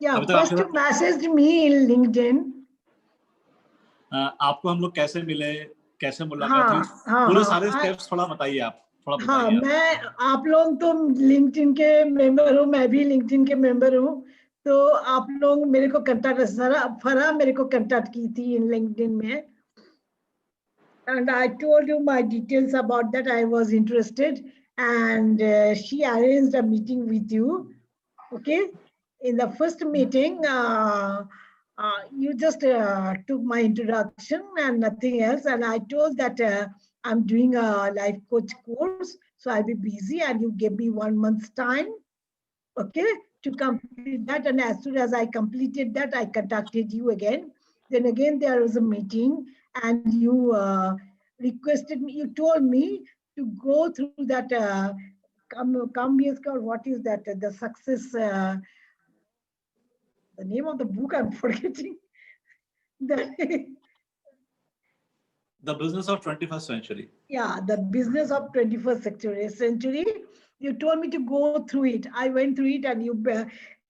Yeah, अभी तक first आपके you messaged me in LinkedIn. आपको हम लोग कैसे मिले, कैसे मुलाकात हुई, हाँ पूरे हाँ सारे स्टेप्स थोड़ा बताइए आप, थोड़ा हाँ बताइए आप। मैं, आप लोग तो लिंक्डइन के मेंबर हो, मैं भी लिंक्डइन के मेंबर हूँ, तो आप लोग मेरे को कांटेक्ट, फरा मेरे को कांटेक्ट की थी इन लिंक्डइन में, and I told you my details about that I was interested, and she arranged a meeting with you. Okay, in the first meeting, you just took my introduction and nothing else, and I told that I'm doing a life coach course, so I'll be busy, and you gave me 1 month's time, okay, to complete that. And as soon as I completed that, I contacted you again. Then again there was a meeting, and you requested me, you told me to go through that or what is that, the success, the name of the book I'm forgetting. The business of 21st century. Yeah, the business of 21st century. You told me to go through it. I went through it, and you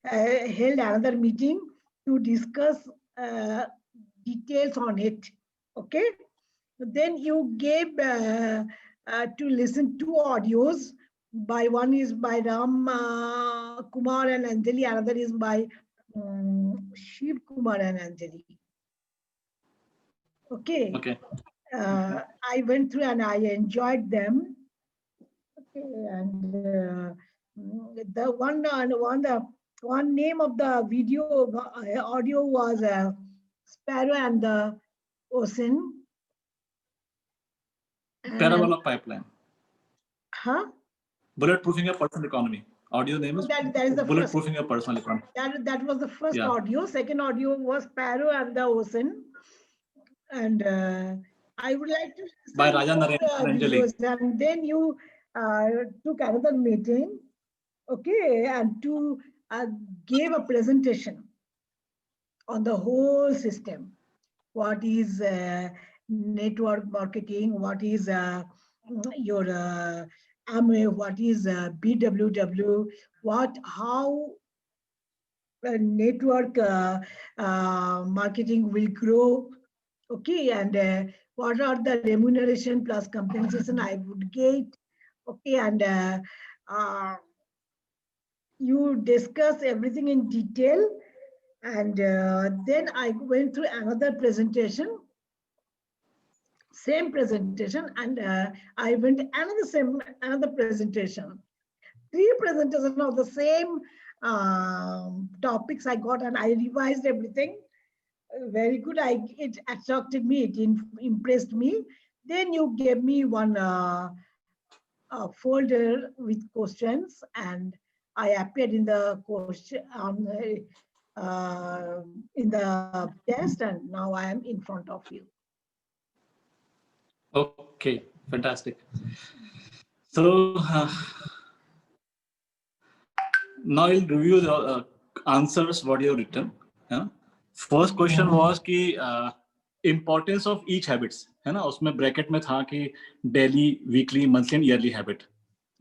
held another meeting to discuss details on it. Okay. Then you gave to listen two audios. By one is by Ram Kumar and Anjali. Another is by Shiv Kumar and Anjali. Okay. Okay. I went through and I enjoyed them. Okay, and the one name of the video audio was Sparrow and the Ocean. Parabolic pipeline. Huh? Bulletproofing your personal economy. Audio name is that is the Bulletproofing your personal economy. That was the first Yeah. audio. Second audio was Sparrow and the Ocean. And I would like to by Raja Naranjali. And then you took another meeting, okay, and to gave a presentation on the whole system. What is network marketing? What is your Amway? What is BWW? How network marketing will grow? Okay, and what are the remuneration plus compensation I would get? Okay, and you discuss everything in detail, and then I went through another presentation, same presentation, and I went another presentation, 3 presentations of the same topics I got, and I revised everything. Very good. It attracted me. It impressed me. Then you gave me one folder with questions, and I appeared in the question in the test, and now I am in front of you. Okay, fantastic. So now I'll review the answers what you have written. First question was कि importance of each habits, है ना, उसमें bracket में था कि daily, weekly, monthly and yearly habit.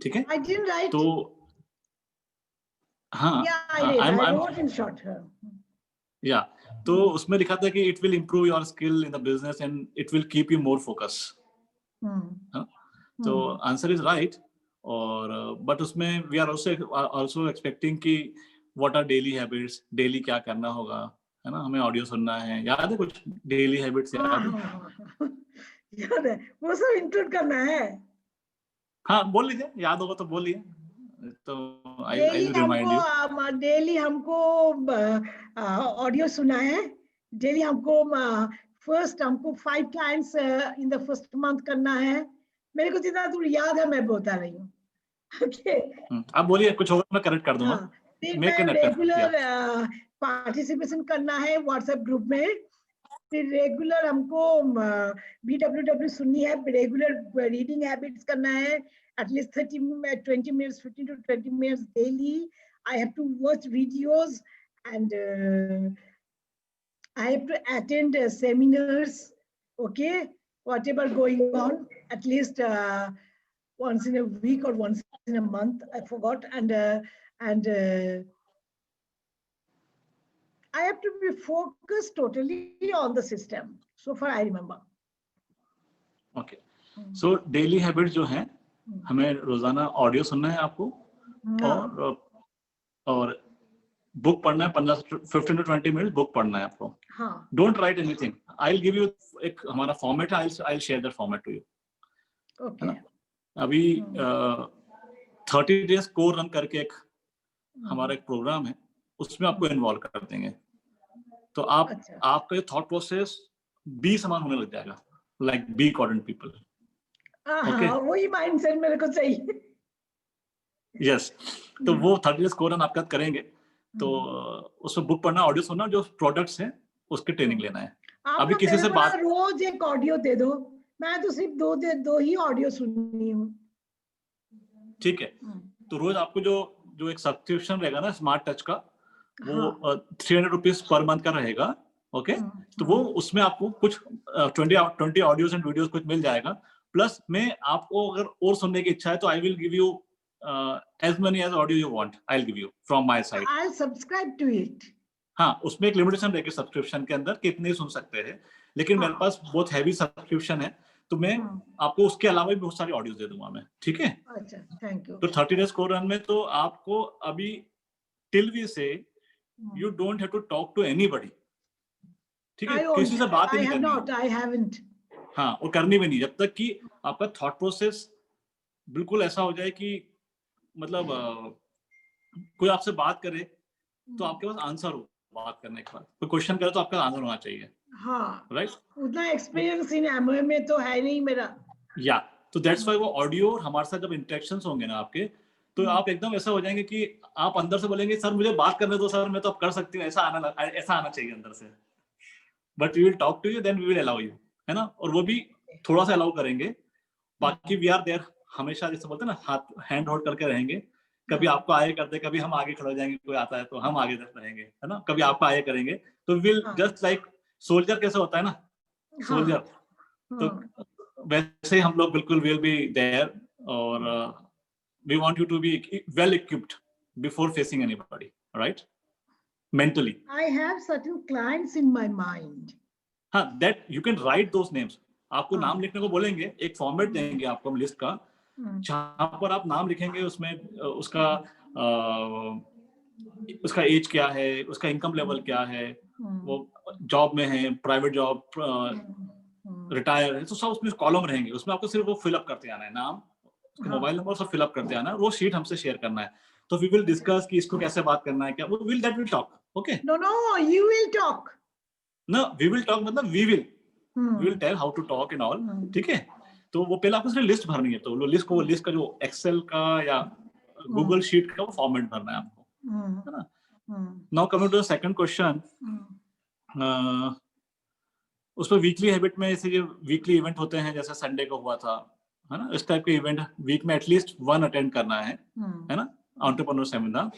ठीक है. I didn't write. तो हाँ, yeah, I wrote in short. या तो उसमें लिखा था कि it will improve your skill in the business and it will keep you more focus. तो आंसर इज राइट. और बट उसमें वी आर आल्सो एक्सपेक्टिंग कि what are daily habits, daily क्या करना होगा, है ना, हमें ऑडियो सुनना है. याद है कुछ डेली हैबिट्स? याद है, वो सब इंक्लूड करना है. हाँ, बोल लीजिए, याद होगा तो बोलिए. तो I will remind you. Daily हमको ऑडियो सुना है. डेली हमको फर्स्ट हमको 5 clients in the first month करना है. मेरे को जितना दूर याद है मैं बता रही हूँ. ओके, आप बोलिए, कुछ होगा मैं करेक्ट कर दूंगा. रेगुलर पार्टिसिपेशन करना है व्हाट्सएप ग्रुप में. फिर रेगुलर हमको BWW सुननी है. रेगुलर रीडिंग हैबिट्स करना है. At least 20 minutes, 15 to 20 minutes daily. I have to watch videos, and I have to attend seminars. Okay, whatever going on, at least once in a week or once in a month. I forgot. And I have to be focused totally on the system. So far I remember. Okay, so daily habit जो है, हमें रोजाना audio सुनना है आपको, और book पढ़ना है, 15 to 20 मिनट बुक पढ़ना है आपको. हाँ. Don't write anything. I will give you एक हमारा फॉर्मेट है, I will share that format to you. Okay. अभी 30 डेज कोर रन करके एक हमारा एक प्रोग्राम है, उसमें आपको इन्वॉल्व कर देंगे. तो आपका थॉट प्रोसेस बी समान होने लग जाएगा, लाइक बी कॉर्डेंट पीपल. ओके, वही माइंडसेट मेरे को चाहिए. यस, तो वो 30 डेज कोर रन आपका करेंगे. तो उसमें बुक पढ़ना, ऑडियो सुनना, जो प्रोडक्ट्स हैं उसकी ट्रेनिंग लेना है. अभी किसी से बात, रोज एक ऑडियो दे दो. मैं तो सिर्फ दो ही ऑडियो सुननी हूँ. ठीक है. तो रोज आपको जो एक सब्सक्रिप्शन रहेगा ना स्मार्ट टच का, वो 300 रुपीज पर मंथ का रहेगा. ओके, तो वो उसमें आपको कुछ 20 ऑडियोज एंड वीडियोस कुछ मिल जाएगा. प्लस में आपको अगर और सुनने की इच्छा है तो आई will give you as many as audio you want. I'll give you from my side. I'll subscribe to it. हाँ, उसमें एक लिमिटेशन रहेगी सब्सक्रिप्शन के अंदर, कितने सुन सकते हैं. लेकिन मेरे पास बहुत हैवी सब्सक्रिप्शन है, तो मैं आपको उसके अलावा भी बहुत सारी ऑडियोज दे दूंगा मैं. ठीक है. अच्छा, थैंक यू. तो 30 डेज कोर रन में तो आपको अभी till we say you don't have to talk to anybody. ठीक है, किसी से बात ही नहीं करनी. I haven't. हाँ, वो करनी भी नहीं जब तक कि आपका थॉट प्रोसेस बिल्कुल ऐसा हो जाए कि मतलब कोई आपसे बात करे तो आपके पास आंसर हो. बात करने के बाद कोई क्वेश्चन करे तो आपका आंसर होना चाहिए. हाँ, राइट. उतना एक्सपीरियंस इन एमओए में तो है नहीं मेरा. या तो दैट्स व्हाई वो ऑडियो और हमारे साथ जब इंटरेक्शंस होंगे ना आपके, तो आप एकदम ऐसा हो जाएंगे कि आप अंदर से बोलेंगे सर मुझे बात करने दो सर, मैं तो अब कर सकती हूँ. ऐसा आना चाहिए अंदर से. But we will talk to you, then we will allow you, है ना. और वो भी थोड़ा सा अलाउ करेंगे. बाकी वी आर देयर हमेशा, जैसे बोलते हैं ना, हाथ हैंड होल्ड करके रहेंगे. कभी आपको आगे करते, कभी हम आगे खड़े हो जाएंगे, कोई आता है तो हम आगे रहेंगे, है ना. कभी आपको आगे करेंगे तो विल जस्ट लाइक सोल्जर कैसे होता है ना, सोल्जर, तो वैसे ही हम लोग बिल्कुल विल बी देयर. और we want you to be well equipped before facing anybody, right, mentally. I have certain clients in my mind. हाँ, that you can write those names. आपको नाम लिखने को बोलेंगे, एक फॉर्मेट देंगे आपको हम लिस्ट का, जहां पर आप नाम लिखेंगे. उसमें उसका एज क्या है, उसका इनकम लेवल क्या है, वो जॉब में है, प्राइवेट जॉब, रिटायर है, तो सब उसमें कॉलम रहेंगे. उसमें आपको सिर्फ वो फिलअप करते आना है, नाम, उसका मोबाइल नंबर सब फिलअप करते आना है. वो शीट हमसे शेयर करना है. तो वी विल डिस्कस कि इसको कैसे बात करना है, क्या वो will that will talk. Okay, no you will talk. No, we will talk मतलब we will tell how to talk and all. ठीक है. तो वो पहले आपको सिर्फ लिस्ट भरनी है. तो वो लिस्ट का जो एक्सेल का या गूगल शीट का वो फॉर्मेट भरना है आपको, है ना. Now coming to the second question, उसमें वीकली हैबिट में जैसे वीकली इवेंट होते हैं, जैसे संडे को हुआ था, है ना. इस टाइप के इवेंट वीक में एटलीस्ट 1 अटेंड करना है ना. एंटरप्रेन्योर सेमिनार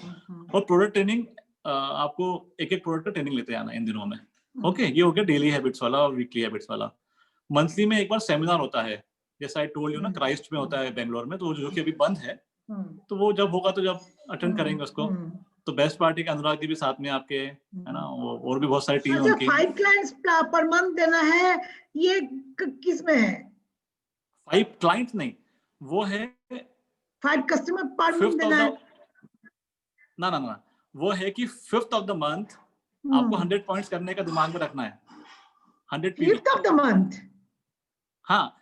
और प्रोडक्ट ट्रेनिंग, आपको एक प्रोडक्ट का ट्रेनिंग लेते आना इन दिनों में. ओके, ये हो गया डेली हैबिट्स वाला और वीकली हैबिट्स वाला. मंथली में एक बार सेमिनार होता है, जैसा आई टोल्ड यू ना, क्राइस्ट में होता है बेंगलोर में, तो जो कि अभी बंद है. तो वो जब होगा तो जब अटेंड करेंगे उसको. तो बेस्ट पार्टी के अनुराग जी भी साथ में आपके, है ना, और भी बहुत सारी टीम उनकी. 5 क्लाइंट्स पर मंथ देना है, ये किस में है? 5 क्लाइंट्स नहीं, वो है 5 कस्टमर पर मंथ देना है. ना, वो है कि 5th ऑफ द मंथ आपको 100 पॉइंट्स करने का दिमाग में रखना है. 100 5th ऑफ द मंथ. हाँ,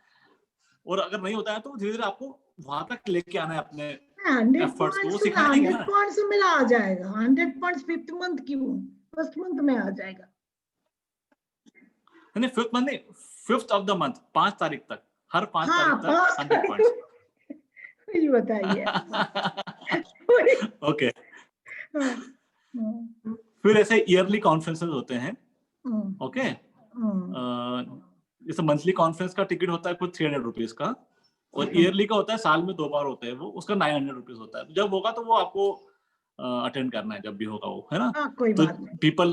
और अगर नहीं होता है तो धीरे धीरे आपको वहां तक लेके आना है अपने 100 पॉइंट्स मेरा आ जाएगा. 100 पॉइंट्स 5th मंथ क्यों, 1st मंथ में आ जाएगा. नहीं, 5th मंथ नहीं, 5th ऑफ द मंथ, 5 तारीख तक, हर 5 तारीख तक 100 पॉइंट्स. ये बताइए. ओके. फिर ऐसे ईयरली कॉन्फ्रेंसेस होते हैं. ओके, जैसे मंथली कॉन्फ्रेंस का टिकट होता है कुछ 300 रुपीज का, और ईयरली का होता है, साल में 2 बार होता है वो, उसका 900 रुपीज होता है. जब होगा तो वो आपको अटेंड करना है, जब भी होगा वो, है ना. तो people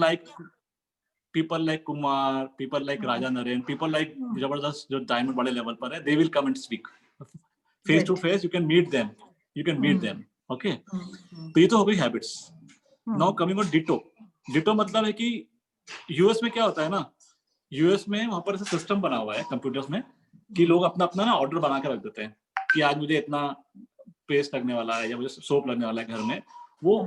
like Kumar, people like Raja Naren, people like जबरदस्त जो डायमंड बड़े लेवल पर है, they will come and speak face to face. You can meet them. Okay, तो ये तो हो गई habits. Now coming on ditto. Ditto मतलब है कि यूएस में क्या होता है ना, यूएस में वहां पर ऐसा सिस्टम बना हुआ है कंप्यूटर्स में कि लोग अपना अपना ना ऑर्डर बना के रख देते हैं कि आज मुझे इतना पेस्ट लगने वाला है या मुझे सोप लगने वाला है घर में, वो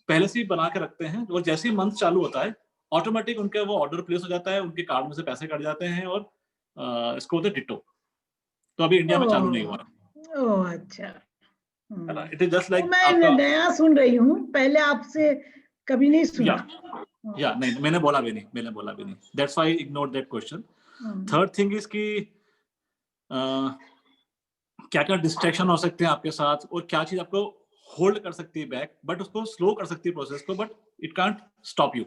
पहले से ही बना के रखते हैं। और जैसे ही मंथ चालू होता है ऑटोमेटिक उनका वो ऑर्डर प्लेस हो जाता है, उनके कार्ड में से पैसे कट जाते हैं और इसको होते डिटो। तो अभी इंडिया में चालू नहीं हुआ है। ओह अच्छा। है ना, इट इज जस्ट तो लाइक मैं आपका नया सुन रही हूँ, पहले आपसे कभी नहीं सुना। या नहीं, मैंने बोला भी नहीं, that's why ignore that question. Third thing is कि क्या क्या डिस्ट्रैक्शन हो सकते हैं आपके साथ और क्या चीज आपको होल्ड कर सकती है बैक, बट उसको स्लो कर सकती है प्रोसेस को, but it can't stop you.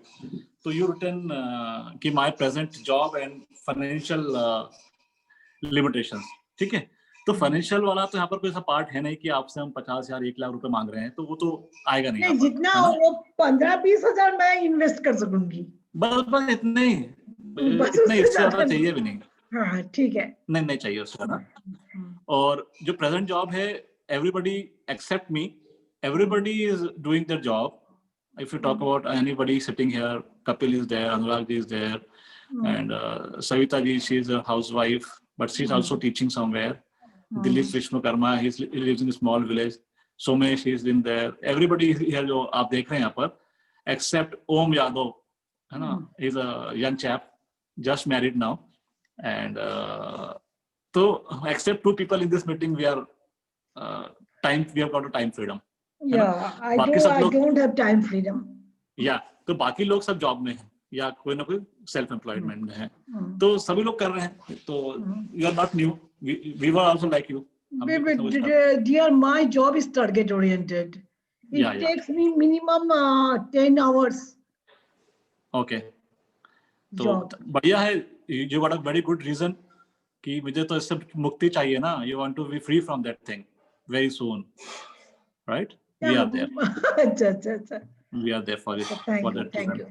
तो यू रिटर्न कि my present job and financial limitations. ठीक है, तो फाइनेंशियल वाला तो यहाँ पर कोई ऐसा पार्ट है नहीं कि आपसे हम 50,000 1 लाख रुपए मांग रहे हैं, तो वो तो आएगा नहीं यहाँ पर, जितना है ना? वो 15-20 हजार मैं इन्वेस्ट कर सकूंगी, बस इतने ही, बस इतने, उससे इससे ज्यादा ज्यादा चाहिए भी नहीं। हाँ ठीक है। नहीं चाहिए उससे ज्यादा। और जो प्रेजेंट जॉब है, everybody except me, everybody is doing their job. If you talk about anybody sitting here, Kapil is there, Anurag ji is there, and Savita ji, she is a housewife, but she's also teaching somewhere. Dilip Vishnukarma, he lives in a small village. Somesh is in there. Everybody is here जो आप देख रहे हैं यहाँ पर, except Om Yadav, है ना? He's a young chap, just married now, and so except 2 people in this meeting, we are we have got a time freedom. Yeah, I बाकी सब लोग don't have time freedom. या तो बाकी लोग सब जॉब में हैं या कोई ना कोई सेल्फ एम्प्लॉयमेंट में है, तो सभी लोग कर रहे हैं। तो you are not new, we were also like you. Dear, my job is target oriented. It takes me minimum 10 hours. Okay, तो बढ़िया है, you got a very good reason कि मुझे तो इससे मुक्ति चाहिए ना, you want to be free from that thing very soon, right? We are there. अच्छा। We are there for it.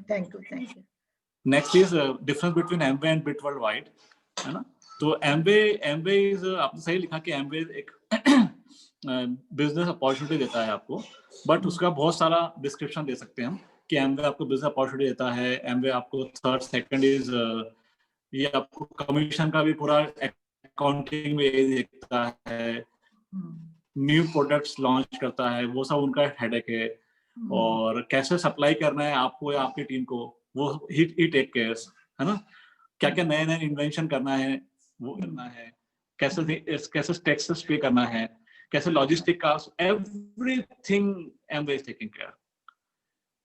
Thank you. Next is difference between Amway and Bit Worldwide, है ना? तो Amway is आपने सही लिखा कि Amway एक business opportunity देता है आपको, बट उसका बहुत सारा डिस्क्रिप्शन दे सकते हैं हम कि Amway आपको बिजनेस अपॉर्चुनिटी देता है, Amway आपको थर्ड सेकंड इज ये आपको कमीशन का भी पूरा अकाउंटिंग में देखता है, न्यू प्रोडक्ट्स लॉन्च करता है, वो सब उनका हेडेक है, और कैसे सप्लाई करना है आपको या आपकी टीम को वो ही टेक केयर, है ना? क्या क्या नए इन्वेंशन करना है वो करना है, कैसे टैक्सेस पे करना है, कैसे लॉजिस्टिक का, everything Amway is taking care.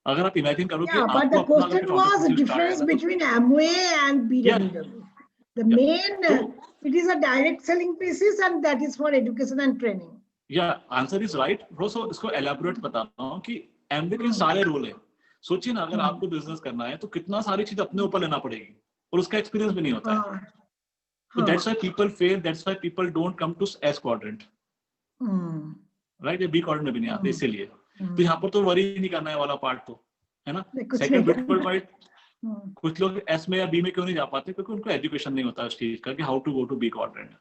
अगर आप इमेजिन करो कि but the question was difference between Amway and BWW. The main it is a direct selling basis and that is for education and training. Answer is right bro. So इसको elaborate बताता हूँ कि Amway के सारे role है। सोचिए ना, अगर आपको बिजनेस करना है तो कितना सारी चीज अपने ऊपर लेना पड़ेगी और उसका एक्सपीरियंस भी नहीं होता है। तो that's why people fail, that's why people don't come to S quadrant, right? ये बी क्वाड्रेंट में भी नहीं आते, इसीलिए। तो यहाँ पर तो वरी नहीं करना है वाला पार्ट तो, है ना? सेकंड बिट वर्ल्डवाइड, कुछ लोग एस में या बी में क्यों नहीं जा पाते? क्योंकि उनको एजुकेशन नहीं होता उस चीज का कि how to go to B quadrant.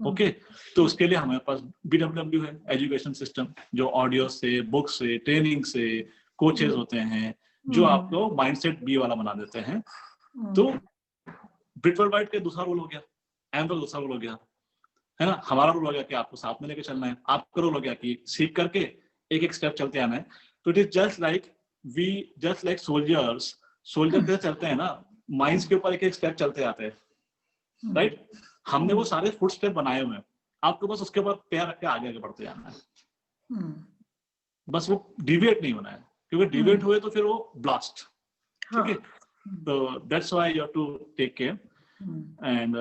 Okay, तो उसके लिए हमारे पास BWW है, एजुकेशन सिस्टम, जो ऑडियो से, बुक से, ट्रेनिंग से, कोचेस होते हैं जो आपको माइंडसेट बी वाला बना देते हैं। तो बिट वर्ल्डवाइड का दूसरा रोल हो गया, Amway दूसरा रोल हो गया, है ना? हमारा रोल हो गया कि आपको साथ में लेके चलना है, आपका रोल हो गया कि सीख करके एक एक स्टेप चलते आना है। तो it is just like soldier कैसे चलते हैं ना, माइंस के ऊपर एक एक स्टेप चलते आते हैं, राइट? हमने वो सारे फुट स्टेप बनाए हुए हैं, आपको बस उसके ऊपर पैर रख के आगे बढ़ते जाना है, बस वो डिविएट नहीं होना है, क्योंकि डिविएट हुए तो फिर वो ब्लास्ट। ठीक है, तो that's why you have to take care. And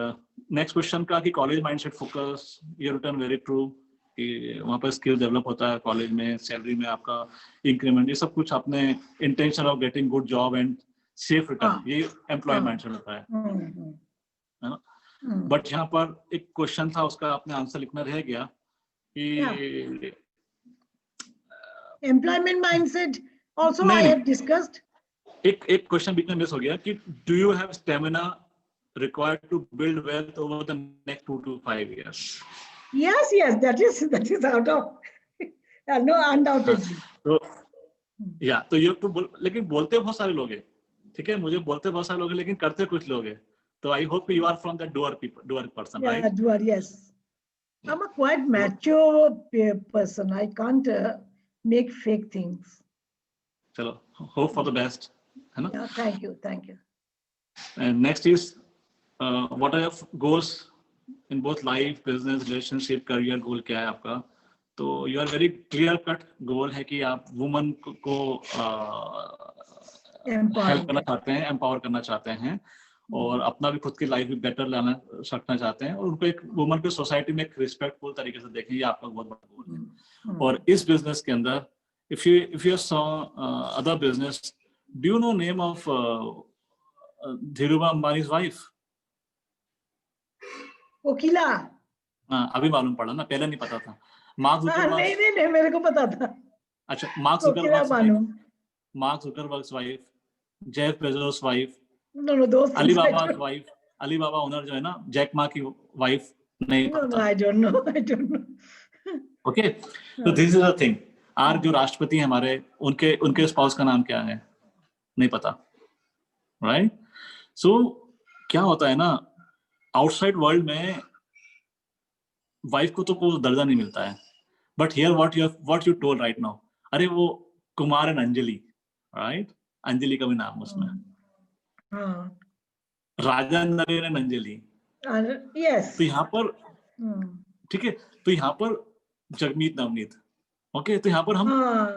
next question का कि कॉलेज माइंडसेट फोकस, ये रिटर्न वेरी ट्रू कि वहाँ पर स्किल डेवलप होता है कॉलेज में, सैलरी में आपका इंक्रीमेंट, ये सब कुछ अपने intention of getting good job and safe return, ये एम्प्लॉय माइंडसेट होता है ना? बट यहाँ पर एक क्वेश्चन था, उसका आपने आंसर लिखना रह गया कि employment mindset also I have discussed. एक क्वेश्चन बीच में मिस हो गया कि do you have stamina required to build wealth over the next 2 to 5 years? Yes, that is out of no, undoubtedly. या तो ये तो लेकिन बोलते बहुत सारे लोग हैं, ठीक है, मुझे बोलते बहुत सारे लोग हैं लेकिन करते कुछ लोग हैं. तो I hope you are from that doer person, Yeah, right? doer, yes. I'm a quite mature person. I can't make fake things. चलो, होप फॉर द बेस्ट, है ना? Yeah, thank you, thank you. And next is what are your goals in both life, business, relationship, career goal क्या है आपका? तो you are very clear cut goal है कि आप वुमन को हेल्प करना चाहते हैं, एम्पावर करना चाहते हैं और अपना भी खुद की लाइफ भी बेटर लाना सकना चाहते हैं और उनको एक वुमन को सोसाइटी में एक रिस्पेक्टफुल तरीके से देखें, ये आपका बहुत बड़ा गोल है. और इस बिजनेस के अंदर if you saw other business, do you know name of Dhirubhai Ambani's wife? कोकिला. हाँ, अभी मालूम पड़ा ना, पहले नहीं पता था. Mark Zuckerberg. नहीं मेरे को पता था. अच्छा, Mark Zuckerberg's wife, Jeff Bezos wife, अलीबाबा's वाइफ, अलीबाबा ओनर जो है ना, जैक मा की वाइफ, नहीं पता. I don't know. ओके, तो दिस इज द थिंग. आज जो राष्ट्रपति हैं हमारे, उनके स्पाउस का नाम क्या है, नहीं पता, राइट? सो क्या होता है ना, आउटसाइड वर्ल्ड में वाइफ को तो कोई दर्जा नहीं मिलता है, but here what you told right now, अरे वो कुमार एंड अंजलि, राइट? अंजलि का भी नाम उसमें, राजा नरेन अंजलि. यस. तो यहाँ पर ठीक है, तो यहाँ पर जगमीत नवनीत, ओके, तो यहाँ पर हम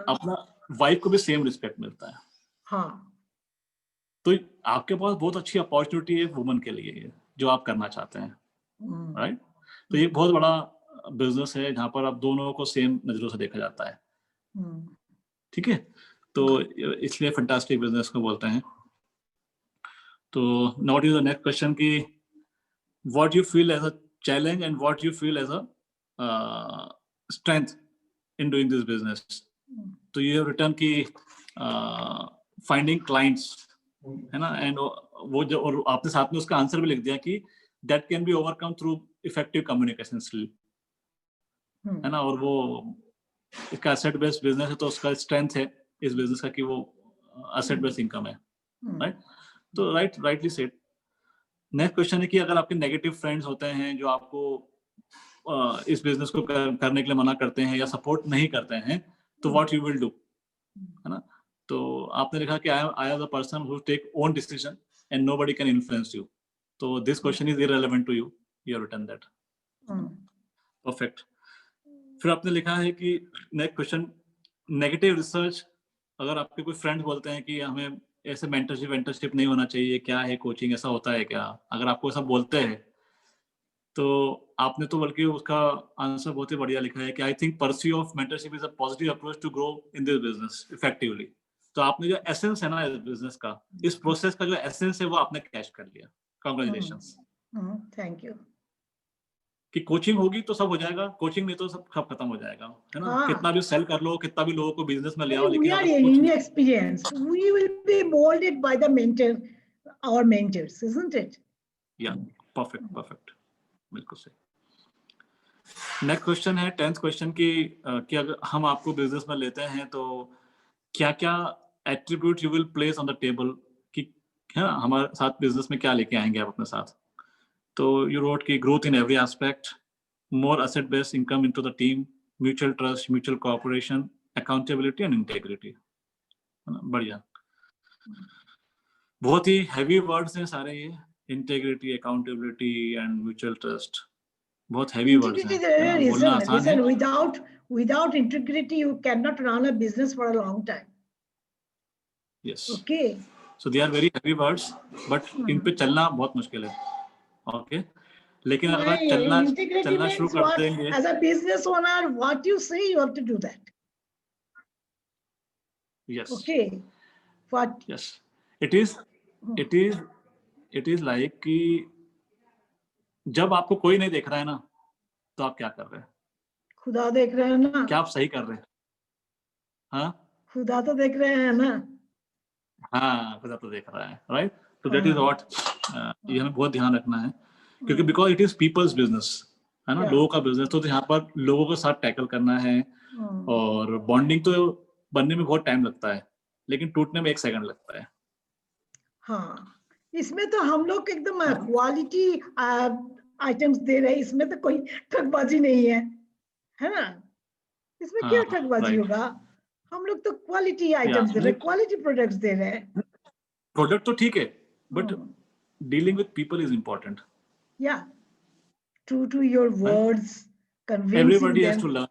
अपना वाइफ को भी सेम रिस्पेक्ट मिलता है. हाँ. तो आपके पास बहुत अच्छी अपॉर्चुनिटी है वुमन के लिए, जो आप करना चाहते हैं, राइट? तो ये बहुत बड़ा बिजनेस है जहाँ पर आप दोनों को सेम नजरों से देखा जाता है, ठीक है? तो इसलिए फैंटास्टिक बिजनेस को बोलते हैं. तो not is the next question की what you feel as a challenge and what you feel as a strength in doing this business. तो you have written कि finding clients, है ना, and वो जो, और आपने साथ में उसका आंसर भी लिख दिया कि that can be overcome through effective communication skill, है ना, और वो इसका asset based business है तो उसका strength है इस business का कि वो asset based income है, right? तो rightly said. नेक्स्ट क्वेश्चन है कि अगर आपके नेगेटिव फ्रेंड्स होते हैं जो आपको इस बिजनेस को करने के लिए मना करते हैं या सपोर्ट नहीं करते हैं, तो व्हाट यू विल डू, है ना? तो आपने लिखा कि I am the person who take own decision and nobody can influence you. तो this question is irrelevant to you, you have written that. Perfect. फिर आपने लिखा है कि नेक्स्ट क्वेश्चन, नेगेटिव रिसर्च, अगर आपके कोई फ्रेंड्स बोलते हैं कि हमें ऐसे मेंटरशिप नहीं होना चाहिए, क्या है कोचिंग, ऐसा होता है क्या, अगर आपको ऐसा बोलते हैं तो आपने तो बल्कि उसका आंसर बहुत ही बढ़िया लिखा है कि I think pursue of mentorship is a positive approach to grow in this business effectively. तो आपने जो एसेंस है ना इस बिजनेस का, इस प्रोसेस का जो एसेंस है वो आपने कैच कर लिया. कांग्रेचुलेशंस. Thank you. कि कोचिंग होगी तो सब हो जाएगा, कोचिंग नहीं तो सब खत्म हो जाएगा, है ना? कितना भी सेल कर लो, कितना भी लोगों को बिजनेस में ले आओ, लेकिन experience we will be molded by the mentor, our mentors, isn't it? Yeah, perfect. बिल्कुल सही. नेक्स्ट क्वेश्चन है 10th क्वेश्चन की कि अगर हम आपको बिजनेस में लेते हैं तो क्या क्या attribute you will place on the table, कि है ना हमारे साथ बिजनेस में क्या लेके आएंगे आप अपने साथ. तो यू रोट की growth in every aspect, more asset based income into the team, mutual trust, mutual cooperation, accountability and integrity, है ना? बढ़िया, बहुत ही हैवी वर्ड्स हैं सारे ये, integrity, accountability and mutual trust, बहुत हैवी वर्ड्स हैं. बोलना आसान है. Without integrity you cannot run a business for a long time. Yes. Okay. So they are very heavy words, but इन पे चलना बहुत मुश्किल है. Okay. लेकिन अगर चलना शुरू कर देंगे. As a business owner, what you say, you have to do that. Yes. Okay. What? Yes. It is like कि जब आपको कोई नहीं देख रहा है ना, तो आप क्या कर रहे हैं? खुदा देख रहे हैं ना. क्या आप सही कर रहे हैं? हाँ, खुदा तो देख रहे हैं ना. हाँ, खुदा तो देख रहा है, राइट? तो दैट इज व्हाट ये हमें बहुत ध्यान रखना है, क्योंकि because it is people's business, है ना, लोगों का बिजनेस. तो यहाँ पर लोगों के साथ टैकल करना है और बॉन्डिंग तो बनने में बहुत टाइम लगता है, लेकिन टूटने में 1 सेकंड लगता है। हाँ, इसमें तो हम लोग एकदम क्वालिटी आइटम्स दे रहे हैं, इसमें तो कोई ठगबाजी नहीं है ना? इसमें क्या हाँ, ठगबाजी राइट। होगा? हम लोग तो क्वालिटी या आइटम्स दे रहे नहीं, हैं, क्वालिटी प्रोडक्ट्स दे रहे हैं। प्रोडक्ट तो ठीक है, but hmm, dealing with people is important, या true to your right? words, convincing everybody has them. To learn,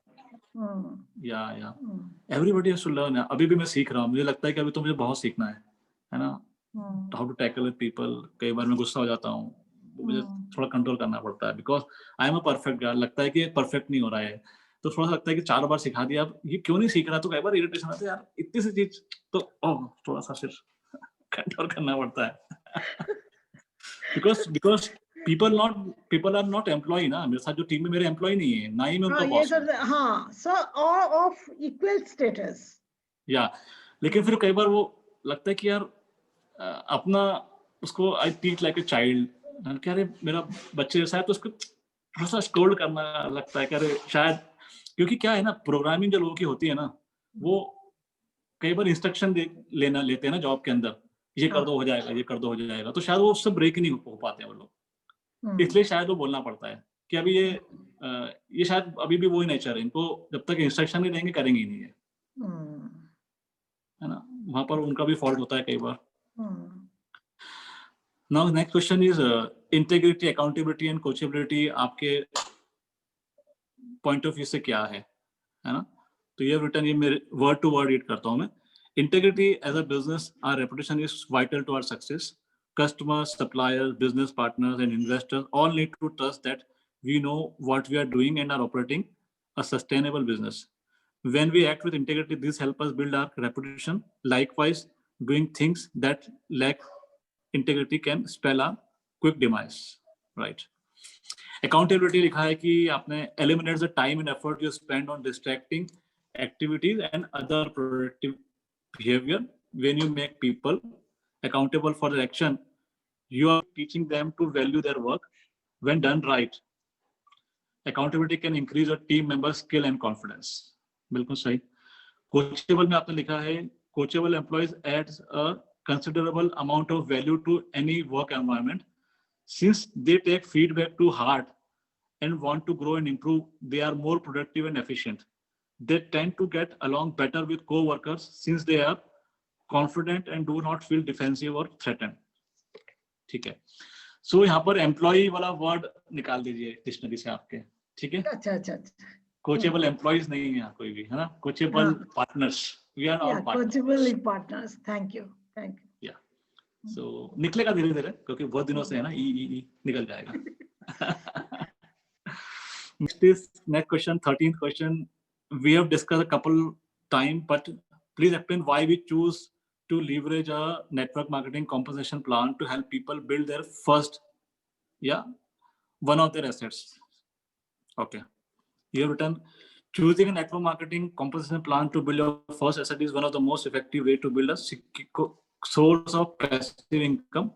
hmm, या hmm, everybody has to learn. अभी भी मैं सीख रहा हूँ, मुझे लगता है कि अभी तो मुझे बहुत सीखना है ना? Hmm, how to tackle with people. कई बार मैं गुस्सा हो जाता हूँ, तो मुझे हम्म, थोड़ा कंट्रोल करना पड़ता है, because I am a perfect guy. लगता है कि परफेक्ट नहीं हो रहा है, तो थोड़ा सा लगता है कि 4 बार सिखा दिया, अब ये क्यों नहीं सीख रहा, तो कई बार इरिटेशन आता है, यार इतनी सी चीज तो थोड़ा सा फिर कंट्रोल करना पड़ता है। Because people are not employ ना, मेरे साथ जो टीम में मेरे एम्प्लॉय नहीं है, ना ही मैं उनका हाँ, ये बॉस हूँ। सब, हाँ, so all of equal status. या लेकिन फिर कई बार वो लगता है कि यार अपना उसको I treat like a child, क्या अरे मेरा बच्चे जैसा है, तो उसको थोड़ा सा स्कोल्ड करना लगता है कि अरे शायद, क्योंकि क्या है ना, प्रोग्रामिंग जो लोगों की होती है ना, वो कई बार इंस्ट्रक्शन लेते हैं ना जॉब के अंदर, ये कर दो हो जाएगा, ये कर दो हो जाएगा, तो शायद वो उससे ब्रेक नहीं हो पाते हैं वो लोग, इसलिए शायद वो बोलना पड़ता है कि अभी ये शायद अभी भी वही नेचर है, इनको जब तक इंस्ट्रक्शन नहीं देंगे करेंगे ही नहीं है ना? वहां पर उनका भी फॉल्ट होता है कई बार। Now next question is integrity, accountability and coachability आपके पॉइंट ऑफ व्यू से क्या है ना? तो ये रिटर्न, ये मेरे वर्ड टू वर्ड रीड करता हूं मैं। Integrity as a business, our reputation is vital to our success. Customers, suppliers, business partners, and investors all need to trust that we know what we are doing and are operating a sustainable business. When we act with integrity, this helps us build our reputation. Likewise, doing things that lack integrity can spell a quick demise, right? Accountability लिखा है कि आपने eliminate the time and effort you spend on distracting activities and other productive behavior. When you make people accountable for their action, you are teaching them to value their work. When done right, accountability can increase your team members' skill and confidence. बिल्कुल सही. Coachable में आपने लिखा है, coachable employees adds a considerable amount of value to any work environment. Since they take feedback to heart and want to grow and improve, they are more productive and efficient. They tend to get along better with co-workers since they are confident and do not feel defensive or threatened. ठीक है. सो यहाँ पर employ वाला word निकाल दीजिए dictionary से आपके, ठीक है? अच्छा अच्छा. कोचेबल एम्प्लॉयज नहीं है यहाँ कोई भी, है ना? Coachable partners, we are all partners. Coachable partners. Thank you. या सो निकलेगा धीरे धीरे, क्योंकि बहुत दिनों से है ना, ई निकल जाएगा. Next question, 13th question. We have discussed a couple time, but please explain why we choose to leverage a network marketing compensation plan to help people build their first, one of their assets. Okay. You have written, choosing a network marketing compensation plan to build your first asset is one of the most effective way to build a source of passive income.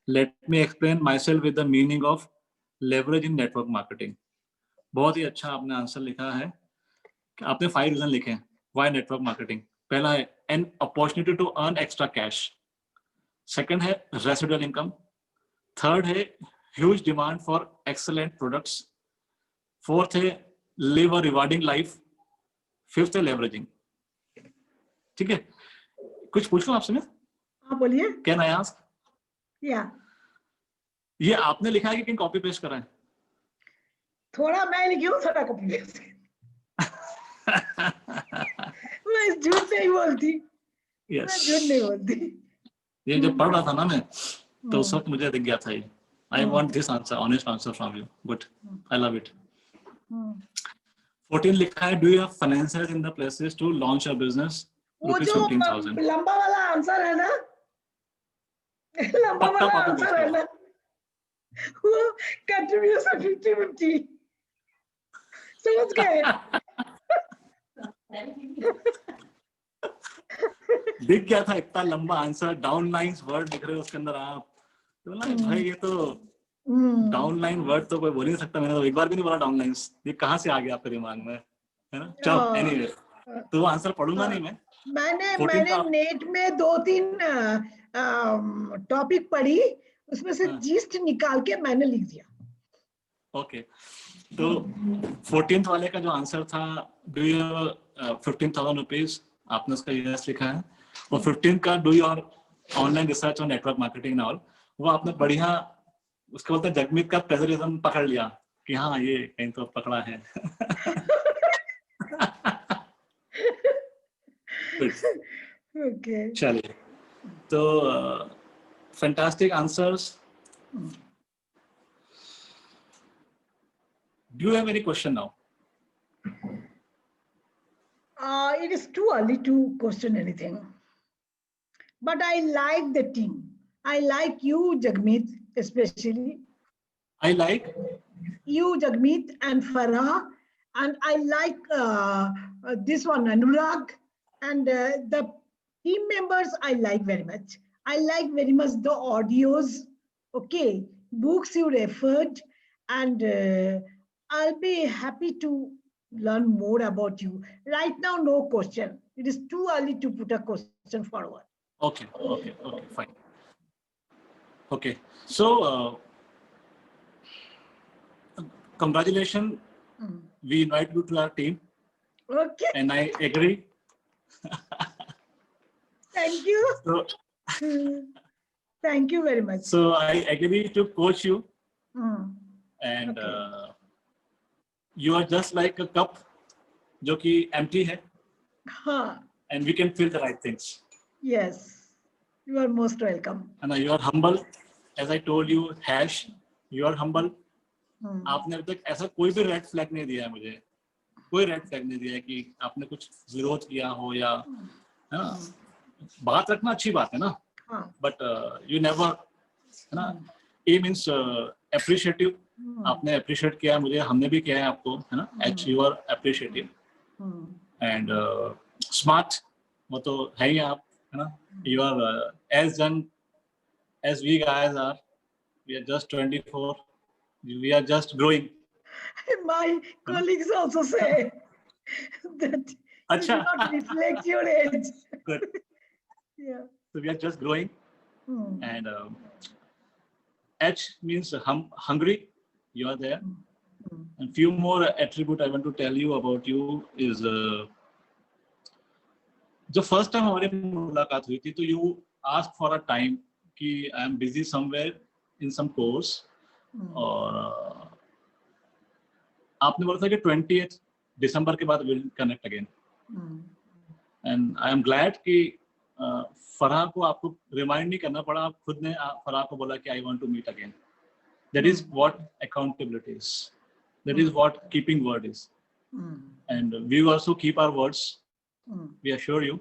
Let me explain myself with the meaning of leverage in network marketing. बहुत ही अच्छा आपने answer लिखा है. आपने 5 reason लिखे हैं why network marketing. पहला है an opportunity to earn extra cash. Second है रेसिडुअल इनकम. थर्ड है huge demand for excellent products. Fourth है live a rewarding life. Fifth है लेवरेजिंग. ठीक है, कुछ पूछ लो आपसे मैं. हाँ बोलिए. Can I ask? या ये आपने लिखा है कि कहीं कॉपी पेस्ट करा है? थोड़ा मैं लिखी हूँ, थोड़ा कॉपी पेस्ट. मैं झूठ नहीं बोलती. Yes. मैं झूठ नहीं बोलती. ये जब पढ़ रहा था ना मैं, तो उस वक्त मुझे दिख गया था ये. I want this answer, honest answer from you. Good, I love it. 14 लिखा है, do you have financials in the places to launch your business? वो जो लंबा वाला आंसर है ना, लंबा वाला आंसर है ना, वो कंट्रीब्यूशन 50-50. समझ गए? दिख गया था इतना लंबा आंसर, डाउन लाइंस वर्ड लिख रहे हो उसके अंदर आप, तो ना भाई ये तो डाउन लाइन वर्ड तो कोई बोल नहीं सकता. मैंने तो एक बार भी नहीं बोला डाउन लाइंस. ये कहाँ से आ गया आपके दिमाग में, है ना? चलो एनीवे, तो वो आंसर पढ़ूंगा नहीं मैं। मैंने 14 का नेट में 2-3 टॉपिक पढ़ी, उसमें से जीस्ट निकाल के मैंने लिख दिया। ओके, तो 14th वाले का जो आंसर था, डू यू 15,000 रुपीज, आपने उसका यूएस लिखा है, और 15 का डू योर ऑनलाइन रिसर्च और नेटवर्क मार्केटिंग और वो आपने बढ़िया, उसके बोलते जगमीत का प्रेजरिज्म पकड़ लिया कि हाँ ये कहीं तो पकड़ा है। ओके, चलिए, तो fantastic answers. Do you have any question now? It is too early to question anything. But I like the team. I like you, Jagmeet, especially. I like You, Jagmeet, and Farah. And I like this one, Anurag. And the team members, I like very much. I like very much the audios, okay, books you referred. And I'll be happy to learn more about you. Right now, no question. It is too early to put a question forward. Okay, fine. Okay, so congratulations. We invite you to our team. Okay. And I agree. Thank you. So, thank you very much. So I agree to coach you. And okay. You are just like a cup, जो कि empty है. And we can feel the right things. Yes, you are most welcome. And you are humble, as I told you, Hash. You are humble. आपने अभी तक ऐसा कोई भी red flag नहीं दिया है मुझे, कोई रेड फ्लैग नहीं दिया है कि आपने कुछ विरोध किया हो या है ना, बात रखना अच्छी बात है ना, बट यू नेवर, है ना, ए मीन्स अप्रिशिएटिव, आपने अप्रिशिएट किया मुझे, हमने भी किया है आपको, है ना, H you are appreciative and smart, वो तो है ही आप, है ना, you are as young as we guys are, we are just 24, we are just growing. My colleagues also say that you do not reflect your age. Good. Yeah. So we are just growing. And H means hungry. You are there. And few more attribute I want to tell you about you is जो first time हमारी मुलाकात हुई थी तो you asked for a time कि I am busy somewhere in some course. और आपने बोला था कि 20th दिसंबर के बाद will connect again, and I am glad कि फराह को आपको रिमाइंड नहीं करना पड़ा, आप खुद ने फराह को बोला कि I want to meet again. That is what accountability is, that is what keeping word is, and we also keep our words, we assure you.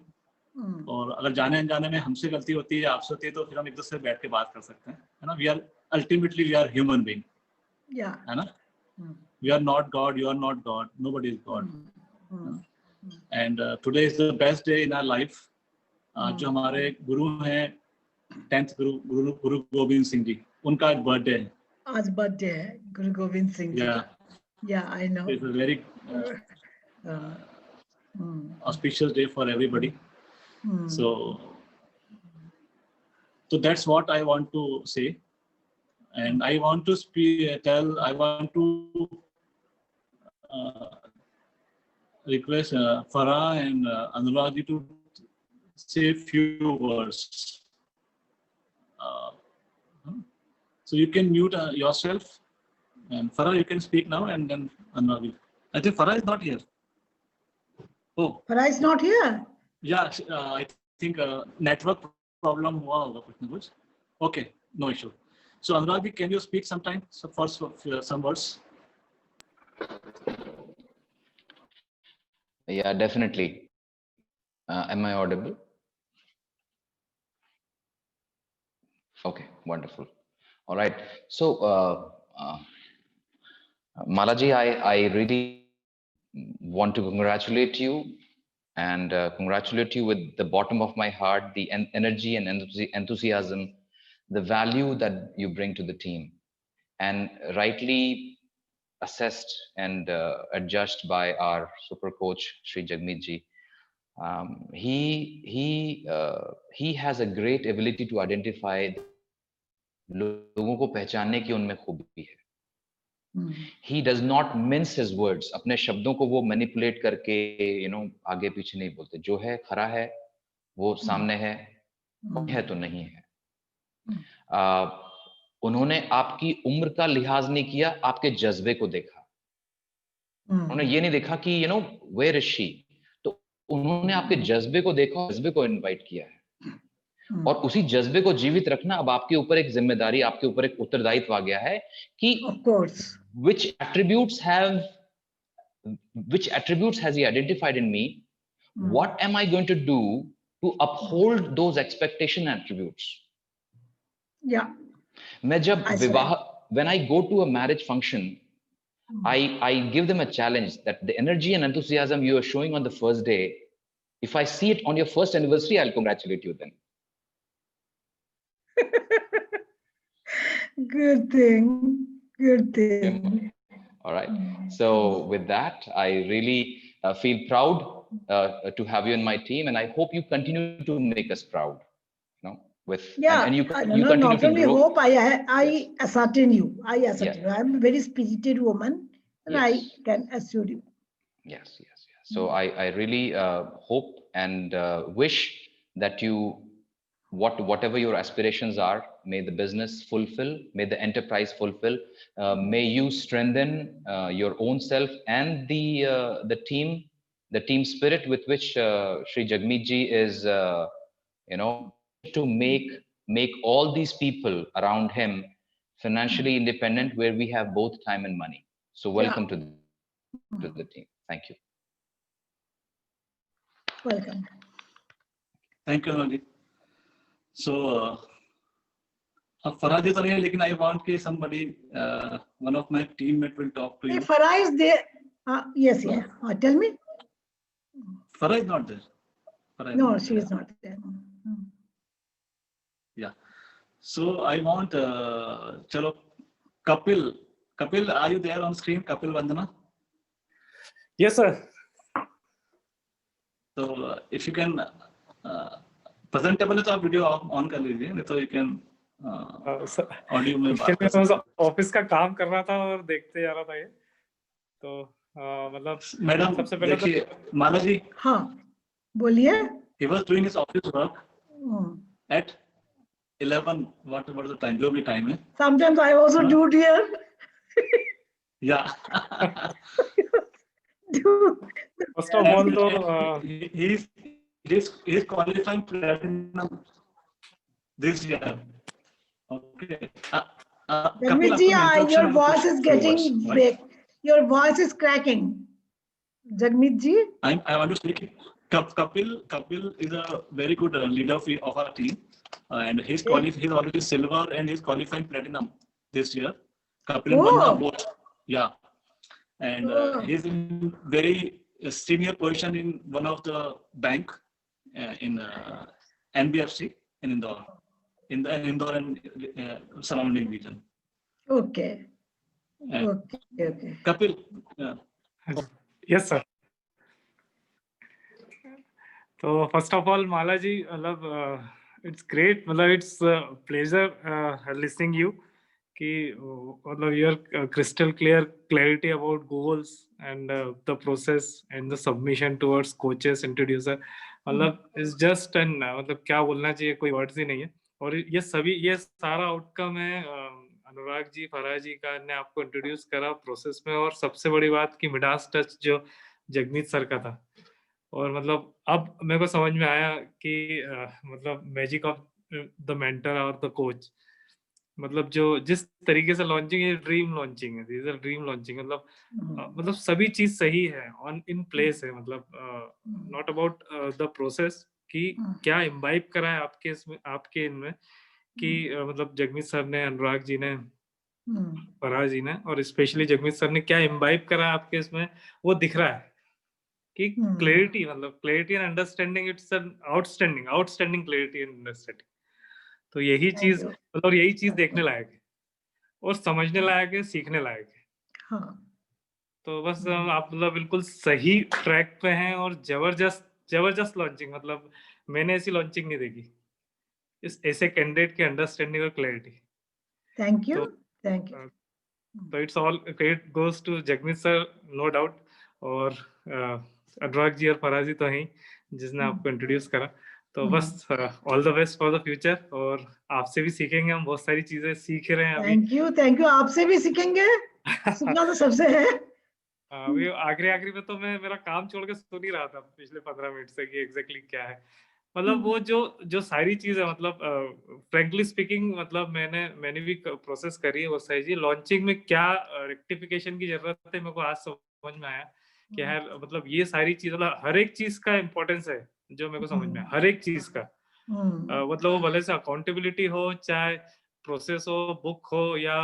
और अगर जाने अनजाने में हमसे गलती होती है, आपसे होती है, तो फिर हम एक दूसरे से बैठ के बात कर सकते हैं, है ना. We are ultimately we are human being, है ना. We are not God, you are not God, nobody is God. And today is the best day in our life. जो हमारे गुरु हैं 10th गुरु गोविंद सिंह जी, उनका बर्थडे है आज. बर्थडे है गुरु Govind Singh ji. Yeah, I know. It's a very auspicious day for everybody. So that's what I want to say. And I want to request Farah and Anurag to say a few words. So you can mute yourself, and Farah, you can speak now, and then Anurag. I think Farah is not here. Oh, Farah is not here. Yeah, I think network problem हुआ होगा कुछ ना कुछ. Okay, no issue. So Anurag, can you speak sometime for some words? Yeah, definitely. Am I audible? Okay, wonderful. All right. So, Malaji, I really want to congratulate you, and congratulate you with the bottom of my heart, the energy and enthusiasm, the value that you bring to the team, and rightly assessed and adjudged by our super coach Sri Jagmeet ji. He has a great ability to identify लोगों को पहचानने की उनमें खूबी है. He does not mince his words. अपने शब्दों को वो मैनिपुलेट करके आगे पीछे नहीं बोलते. जो है खरा है, वो सामने है तो नहीं है. उन्होंने आपकी उम्र का लिहाज नहीं किया, आपके जज्बे को देखा. उन्होंने ये नहीं देखा कि where is she, तो उन्होंने आपके जज्बे को देखा, जज्बे को इनवाइट किया है. और उसी जज्बे को जीवित रखना अब आपके ऊपर एक जिम्मेदारी, आपके ऊपर एक उत्तरदायित्व आ गया है कि of course which attributes has he identified in me, what am I going to do to uphold those expectation attributes. Yeah, मैं जब विवाह, when I go to a marriage function, I give them a challenge that the energy and enthusiasm you are showing on the first day, if I see it on your first anniversary, I'll congratulate you then. Good thing. All right. So with that, I really feel proud to have you in my team, and I hope you continue to make us proud. With and you continue not only to grow. hope, I ascertain you. I'm a very spirited woman, and yes. I can assure you. Yes. So I really hope and wish that you, whatever your aspirations are, may the business fulfill, may the enterprise fulfill, may you strengthen your own self and the team spirit with which Shri Jagmeet ji is, to make all these people around him financially independent, where we have both time and money. So welcome to the team. Thank you. Welcome. Thank you, Anand. So, Farah is there, but I want that somebody, one of my teammates will talk to you. Hey, Farah is there. Yes. Tell me. Farah is not there. No, she is not there. Yeah. So I want, chalo, Kapil, are you there on screen? Kapil Vandana? Yes, sir. So if you can, presentable है तो आप video on कर लीजिए, नहीं तो you can audio में बात कर सकते हैं. ऑफिस का काम कर रहा था और देखते जा रहा था ये, तो मतलब मैडम सबसे पहले देखिए माला जी. हाँ, बोलिए. He was doing his office work at 11. What was the time? जो भी time है. Sometimes I also do it here. Yeah. First of all, तो he's qualifying platinum this year. Okay. Jagmeet ji, your voice is getting break. Your voice is cracking. Jagmeet ji. I want to speak. Kapil is a very good leader of our team, and he's already silver and he's qualifying platinum this year. Kapil and Vanna both. Yeah. And he's in very senior position in one of the bank in NBFC in Indore, in Indore and surrounding region. Okay. Okay. Kapil. Yes, sir. So first of all, Mala ji, it's great. It's a pleasure listening you. कि मतलब your crystal clear clarity about goals and the process and the submission towards coaches, introducer, मतलब is just an मतलब क्या बोलना चाहिए, कोई words ही नहीं है. और ये सारा आउटकम है अनुराग जी, फराह जी का ने आपको इंट्रोड्यूस करा प्रोसेस में. और सबसे बड़ी बात कि मिडास टच जो जगमीत सर का था, और मतलब अब मेरे को समझ में आया कि मतलब मैजिक ऑफ द मेंटर और द कोच, मतलब जो जिस तरीके से लॉन्चिंग है, ड्रीम लॉन्चिंग है, दिस इज ड्रीम लॉन्चिंग. मतलब सभी चीज सही है, ऑन इन प्लेस है. मतलब नॉट अबाउट द प्रोसेस कि क्या इम्बाइब करा है आपके इसमें, आपके इनमें, कि मतलब जगमीत सर ने, अनुराग जी ने, फराह जी ने, और स्पेशली जगमीत सर ने क्या इम्बाइब करा है आपके इसमें, वो दिख रहा है कि क्लैरिटी, मतलब clarity and understanding, it's an outstanding clarity and understanding. तो यही चीज, मतलब यही चीज देखने लायक है और समझने लायक है, सीखने लायक है. हाँ. तो बस आप मतलब बिल्कुल सही ट्रैक पे हैं और जबरदस्त जबरदस्त लॉन्चिंग, मतलब मैंने ऐसी लॉन्चिंग नहीं देखी इस ऐसे कैंडिडेट की अंडरस्टैंडिंग और क्लैरिटी. थैंक यू, तो थैंक यू. तो it's all credit goes to Jagmeet sir, no doubt. और अनुराग जी और फराज जी तो हैं जिसने आपको इंट्रोड्यूस करा. तो बस all the best for the future. और आपसे भी सीखेंगे, हम बहुत सारी चीजें सीख रहे हैं अभी. Thank you. आपसे भी सीखेंगे, सीखना तो सबसे है. अभी आखिरी में तो मैं मेरा काम छोड़ के सुन ही रहा था पिछले 15 मिनट से कि एग्जैक्टली क्या है. मतलब वो जो सारी चीज है, मतलब फ्रैंकली स्पीकिंग, मतलब मैंने भी प्रोसेस करी है वो सारी चीज. लॉन्चिंग में क्या रेक्टिफिकेशन की जरूरत है मेरे को आज समझ में आया कि यार मतलब ये सारी चीज, मतलब हर एक चीज का इम्पोर्टेंस है जो मेरे को समझ में आया, हर एक चीज का. मतलब वो भले से अकाउंटेबिलिटी हो, चाहे प्रोसेस हो, बुक हो, या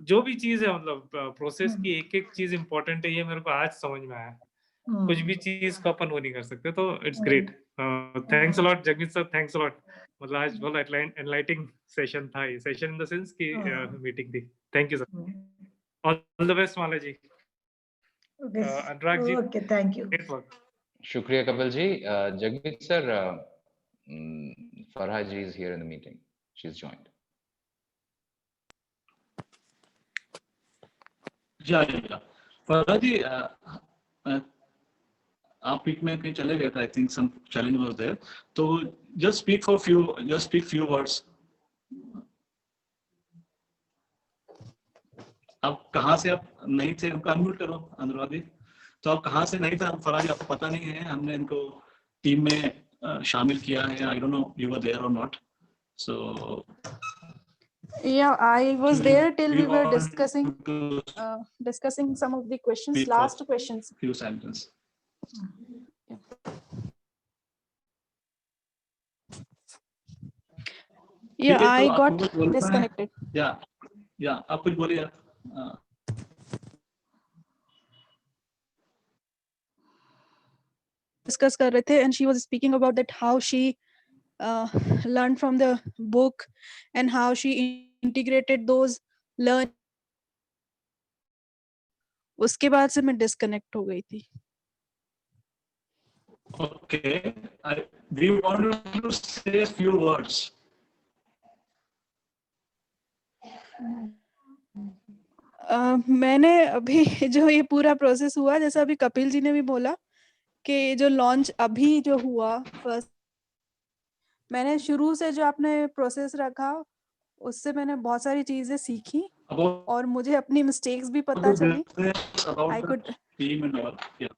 जो भी चीज है, मतलब प्रोसेस की एक एक चीज इम्पोर्टेंट है. ये मेरे को आज समझ में आया. कुछ भी चीज को अपन वो नहीं कर सकते. तो it's great. Thanks a lot Jagmeet sir, thanks a lot. मतलब आज बहुत एनलाइटिंग सेशन था ये. सेशन इन द सेंस की मीटिंग थी. Thank you sir. All the best Mala ji. Anurag ji, okay, thank you. Great work. Shukriya Kapil ji. Jagmeet sir, Farha ji is here in the meeting. She's joined. Yeah. Farha ji, आप पीक में कहीं चले गए थे. I think some challenge was there. तो just speak few words. आप कहाँ से, आप नहीं थे, हमको अनम्यूट करो अनुराग जी. तो आप कहाँ से नहीं थे फराह जी, आपको पता नहीं है. हमने इनको टीम में शामिल किया है. I don't know you were there और not. So Yeah, I was there till we were discussing some of the questions, last questions. Few sentences. Yeah, I got disconnected. Yeah, आप कुछ बोलिए. Discuss कर रहे थे, and she was speaking about that how she learned from the book and how she integrated those learn. उसके बाद से मैं डिस्कनेक्ट हो गई थी. Okay, we want to say a few words. मैंने अभी जो ये पूरा प्रोसेस हुआ, जैसा अभी कपिल जी ने भी बोला कि जो लॉन्च अभी जो हुआ फर्स्ट, मैंने शुरू से जो आपने प्रोसेस रखा उससे मैंने बहुत सारी चीजें सीखी और मुझे अपनी मिस्टेक्स भी पता चली. I could team and all. Yeah.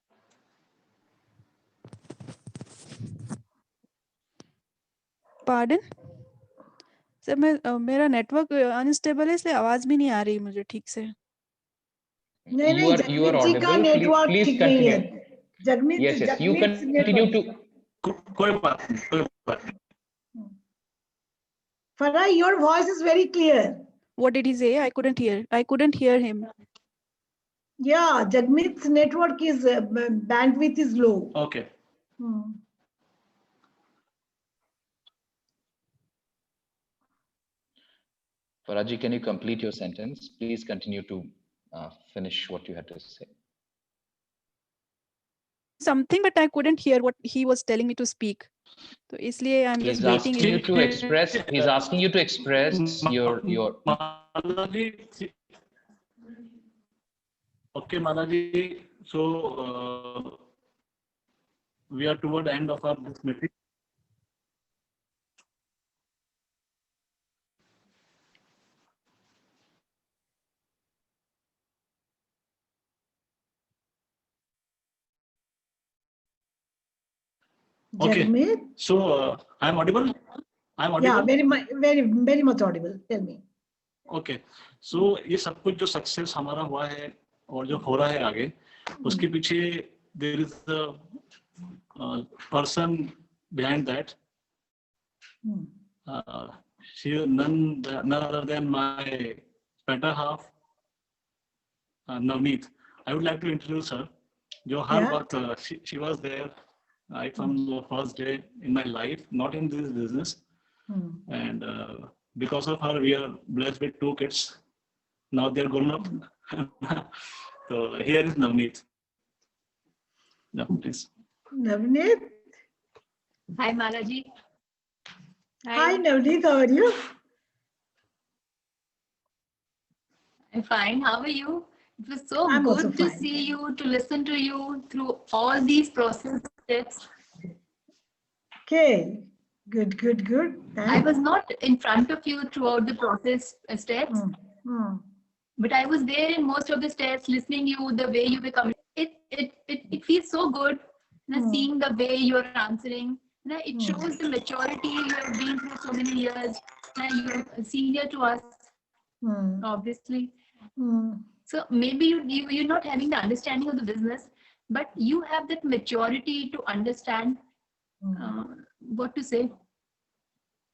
Pardon? Sir मेरा नेटवर्क अनस्टेबल है, इसलिए आवाज भी नहीं आ रही मुझे ठीक से. You are audible. Please continue. Jagmeet, Yes, you continue to. कोई बात नहीं. Farah, your voice is very clear. What did he say? I couldn't hear him. Yeah, Jagmeet's network is bandwidth is low. Okay. Faraji, can you complete your sentence? Please continue to finish what you had to say. Something, but I couldn't hear what he was telling me to speak. So इसलिए I'm just waiting. He's asking you to express your. Okay, Malaji. So we are toward the end of our this meeting. Okay. Jagmeet? So I'm audible. Yeah, very much audible. Tell me. Okay. So ये सब कुछ जो success हमारा हुआ है और जो हो रहा है आगे, उसके पीछे there is a person behind that. She none other than my better half, Navneet. I would like to introduce her. जो हर वक्त she was there right from the first day in my life, not in this business, and because of her we are blessed with 2 kids. Now they're grown up. So here is Navneet. Yeah, please. Navneet. Hi, Malaji. Hi, Navneet. How are you? I'm fine. How are you? It was so I'm also good to fine, see thank you, to listen to you through all these process steps. Okay. Good, good, good. I was not in front of you throughout the process steps, but I was there in most of the steps, listening you, the way you were coming. It feels so good, seeing the way you're answering. It shows the maturity you have been through so many years. You're a senior to us, obviously. So maybe you're not having the understanding of the business, but you have that maturity to understand what to say.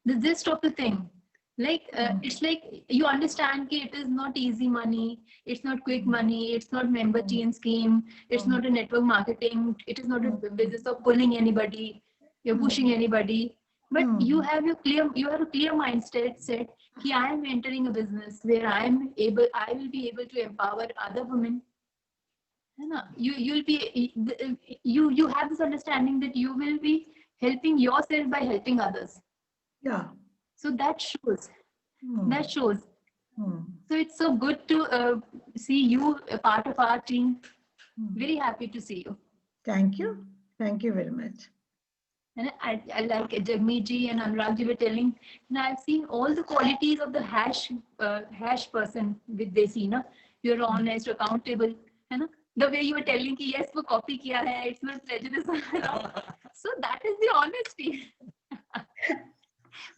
The gist of the thing. Like it's like you understand that it is not easy money, it's not quick money, it's not member chain scheme, it's not a network marketing, it is not a business of pulling anybody, you're pushing anybody. But you have a clear mindset set that I am entering a business where I will be able to empower other women. You have this understanding that you will be helping yourself by helping others. Yeah. So that shows. So it's so good to see you a part of our team. Very happy to see you. Thank you. Thank you very much. And I like Jagmeet ji and Anurag ji were telling, and I've seen all the qualities of the hash person with Desi. You're honest, accountable. The way you were telling ki yes, वो copy किया है, it's not prejudice. So that is the honesty.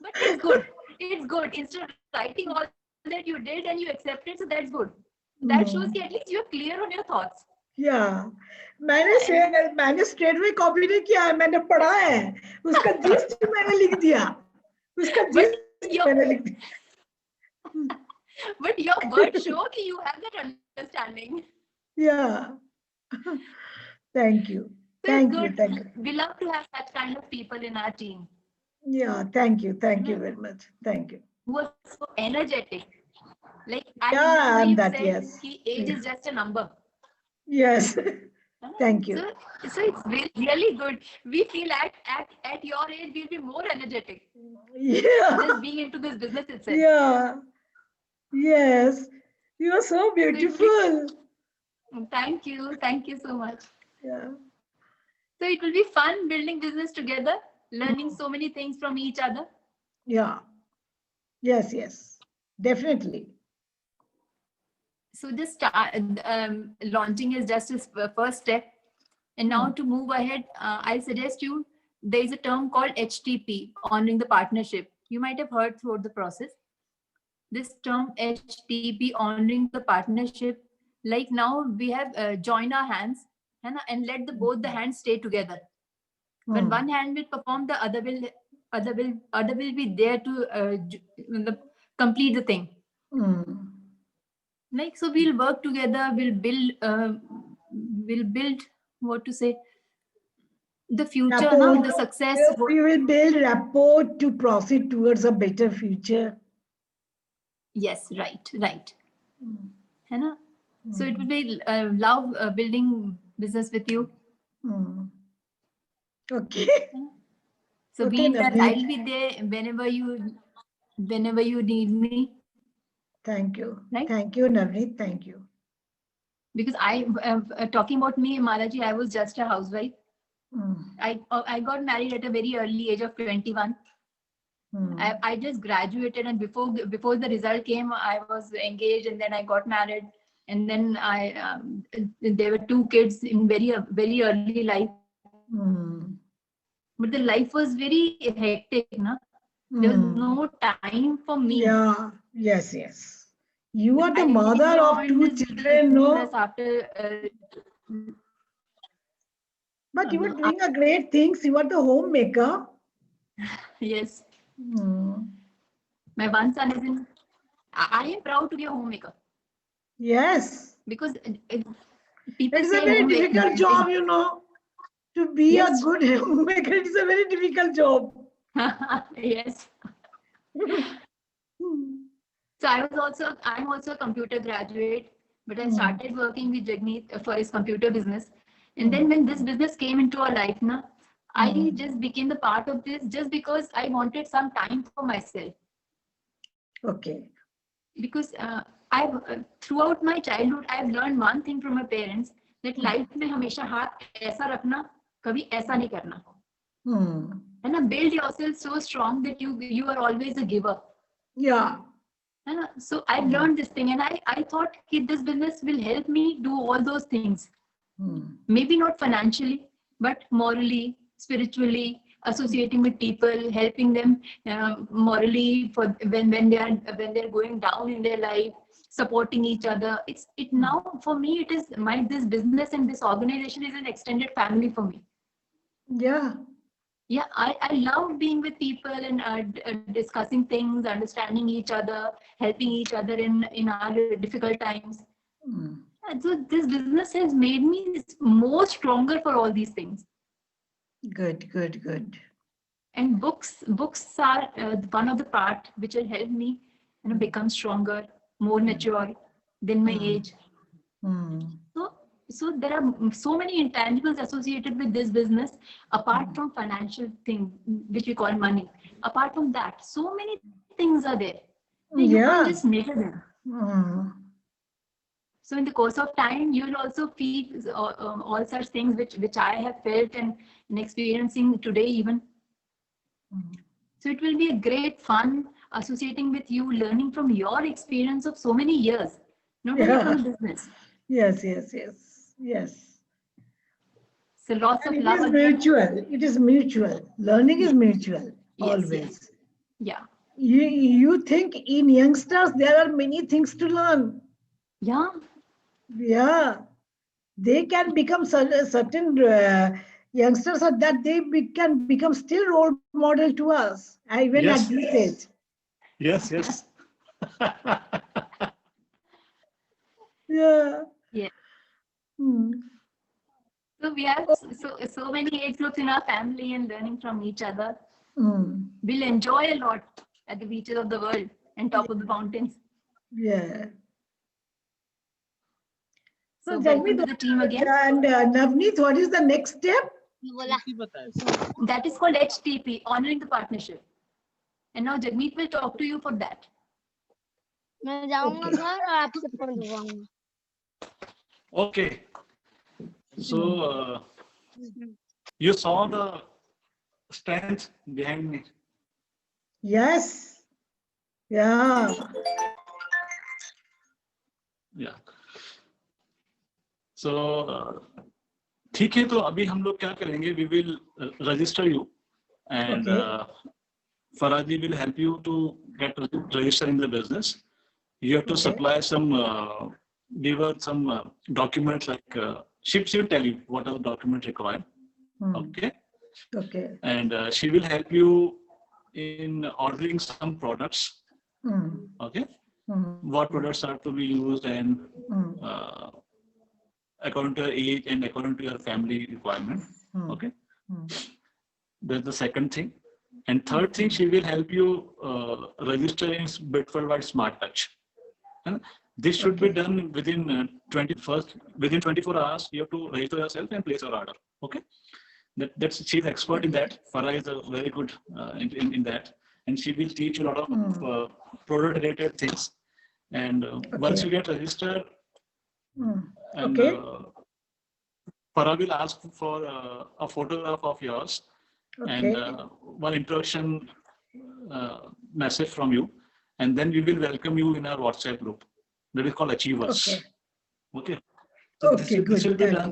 But it's good. It's good. Instead of writing all that you did and you accepted, so that's good. That shows that at least you're clear on your thoughts. Yeah. मैंने straight way copy नहीं किया है, मैंने पढ़ा है, उसका gist मैंने लिख दिया, उसका जिस्ट मैंने लिख दिया. But your words show that you have that understanding. Yeah. Thank you. So Thank it's you. good. Thank you. We love to have such kind of people in our team. Yeah. Thank you. Thank you very much. Thank you. Who are so energetic. Like I Yeah, remember I'm you that, said yes. that age is just a number. Yes. Thank you. So it's really good. We feel at your age we'll be more energetic. Yeah. Just being into this business itself. Yeah. Yes. You are so beautiful. Thank you. Thank you so much. Yeah. So it will be fun building business together, learning so many things from each other. Yeah. Yes, yes. Definitely. So just launching is just a first step. And now to move ahead, I suggest you, there is a term called HTP, honoring the partnership. You might have heard throughout the process. This term HTP, honoring the partnership, like now we have joined our hands and let both the hands stay together. When one hand will perform, the other will be there to complete the thing. Like so, we'll work together. We'll build what to say, the future, Rapport. the success. We will build rapport to proceed towards a better future. Yes, right. So it will be love building business with you. Okay. So Okay, be that Navneet. I'll be there whenever you need me. Thank you. Right? Thank you, Navneet. Thank you. Because talking about me, Malaji, I was just a housewife. I got married at a very early age of 21. I just graduated, and before the result came, I was engaged, and then I got married, and then there were 2 kids in very early life. But the life was very hectic, there was no time for me. Yeah. Yes. You are the mother of 2 children, no? But you were doing a great things. You are the homemaker. Yes. My one son is in. I am proud to be a homemaker. Yes. Because people It's say a very difficult job, to be a good homemaker. It's a very difficult job. Yes. So I'm also a computer graduate, but I started working with Jagmeet for his computer business. And then when this business came into our life, I Mm. just became the part of this just because I wanted some time for myself. Okay. Because I've throughout my childhood, I've learned one thing from my parents, that life में हमेशा हाथ ऐसा रखना, कभी ऐसा नहीं करना. Hmm. And build yourself so strong that you are always a giver. Yeah. So I've learned this thing, and I thought this business will help me do all those things. Maybe not financially, but morally, spiritually, associating with people, helping them morally for when they're going down in their life, supporting each other. It now for me, it is this business and this organization is an extended family for me. Yeah. Yeah, I love being with people and discussing things, understanding each other, helping each other in our difficult times. And so this business has made me more stronger for all these things. Good, good, good. And books are one of the part which will help me become stronger, more mature than my age. So there are so many intangibles associated with this business, apart from financial thing, which we call money. Apart from that, so many things are there. You can't just measure them. So in the course of time, you will also feel all such things which I have felt and experiencing today even. So it will be a great fun associating with you, learning from your experience of so many years, not only from business. Yes, yes, yes, yes. So lots And of love. It is mutual. It is mutual. Learning is mutual, always. Yes. Yeah. You think in youngsters there are many things to learn. Yeah. Yeah. They can become certain youngsters are that they can become still role model to us, even at this age. Yes, yes. Yeah. Yeah. So we have so many age groups in our family, and learning from each other. We'll enjoy a lot at the beaches of the world and top of the mountains. Yeah. So welcome to the team again. And Navneet, what is the next step? That is called HTP, honoring the partnership. And now Jagmeet will talk to you for that. Okay. So you saw the strength behind me. Yes. Yeah. Yeah. So ठीक है, तो अभी हम लोग क्या करेंगे? We will register you, and Faraji will help you to get registered in the business. You have to supply some, give her some documents, like she will tell you what are the documents required. Okay. Okay. And she will help you in ordering some products. Okay. What products are to be used, and according to your age and according to your family requirement. Okay. That's the second thing. And third thing, she will help you register in Bitforward Smart Touch. And this should be done within 24 hours. You have to register yourself and place your order. Okay. She's expert in that. Farah is very good in that, and she will teach you a lot of product related things. And once you get registered, and Farah will ask for a photograph of yours and one introduction message from you, and then we will welcome you in our WhatsApp group. That is called Achievers. Okay. So this will be done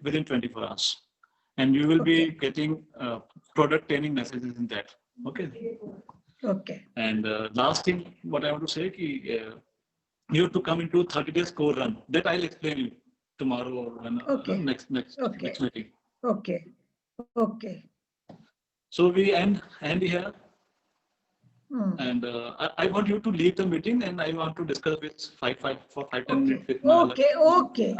within 24 hours. And you will be getting product training messages in that. Okay. Okay. And last thing, what I want to say, you have to come into 30 days core run. That I'll explain you tomorrow or next meeting. Okay. Okay. So we end here. And I want you to leave the meeting, and I want to discuss with 5-10 minutes with Okay.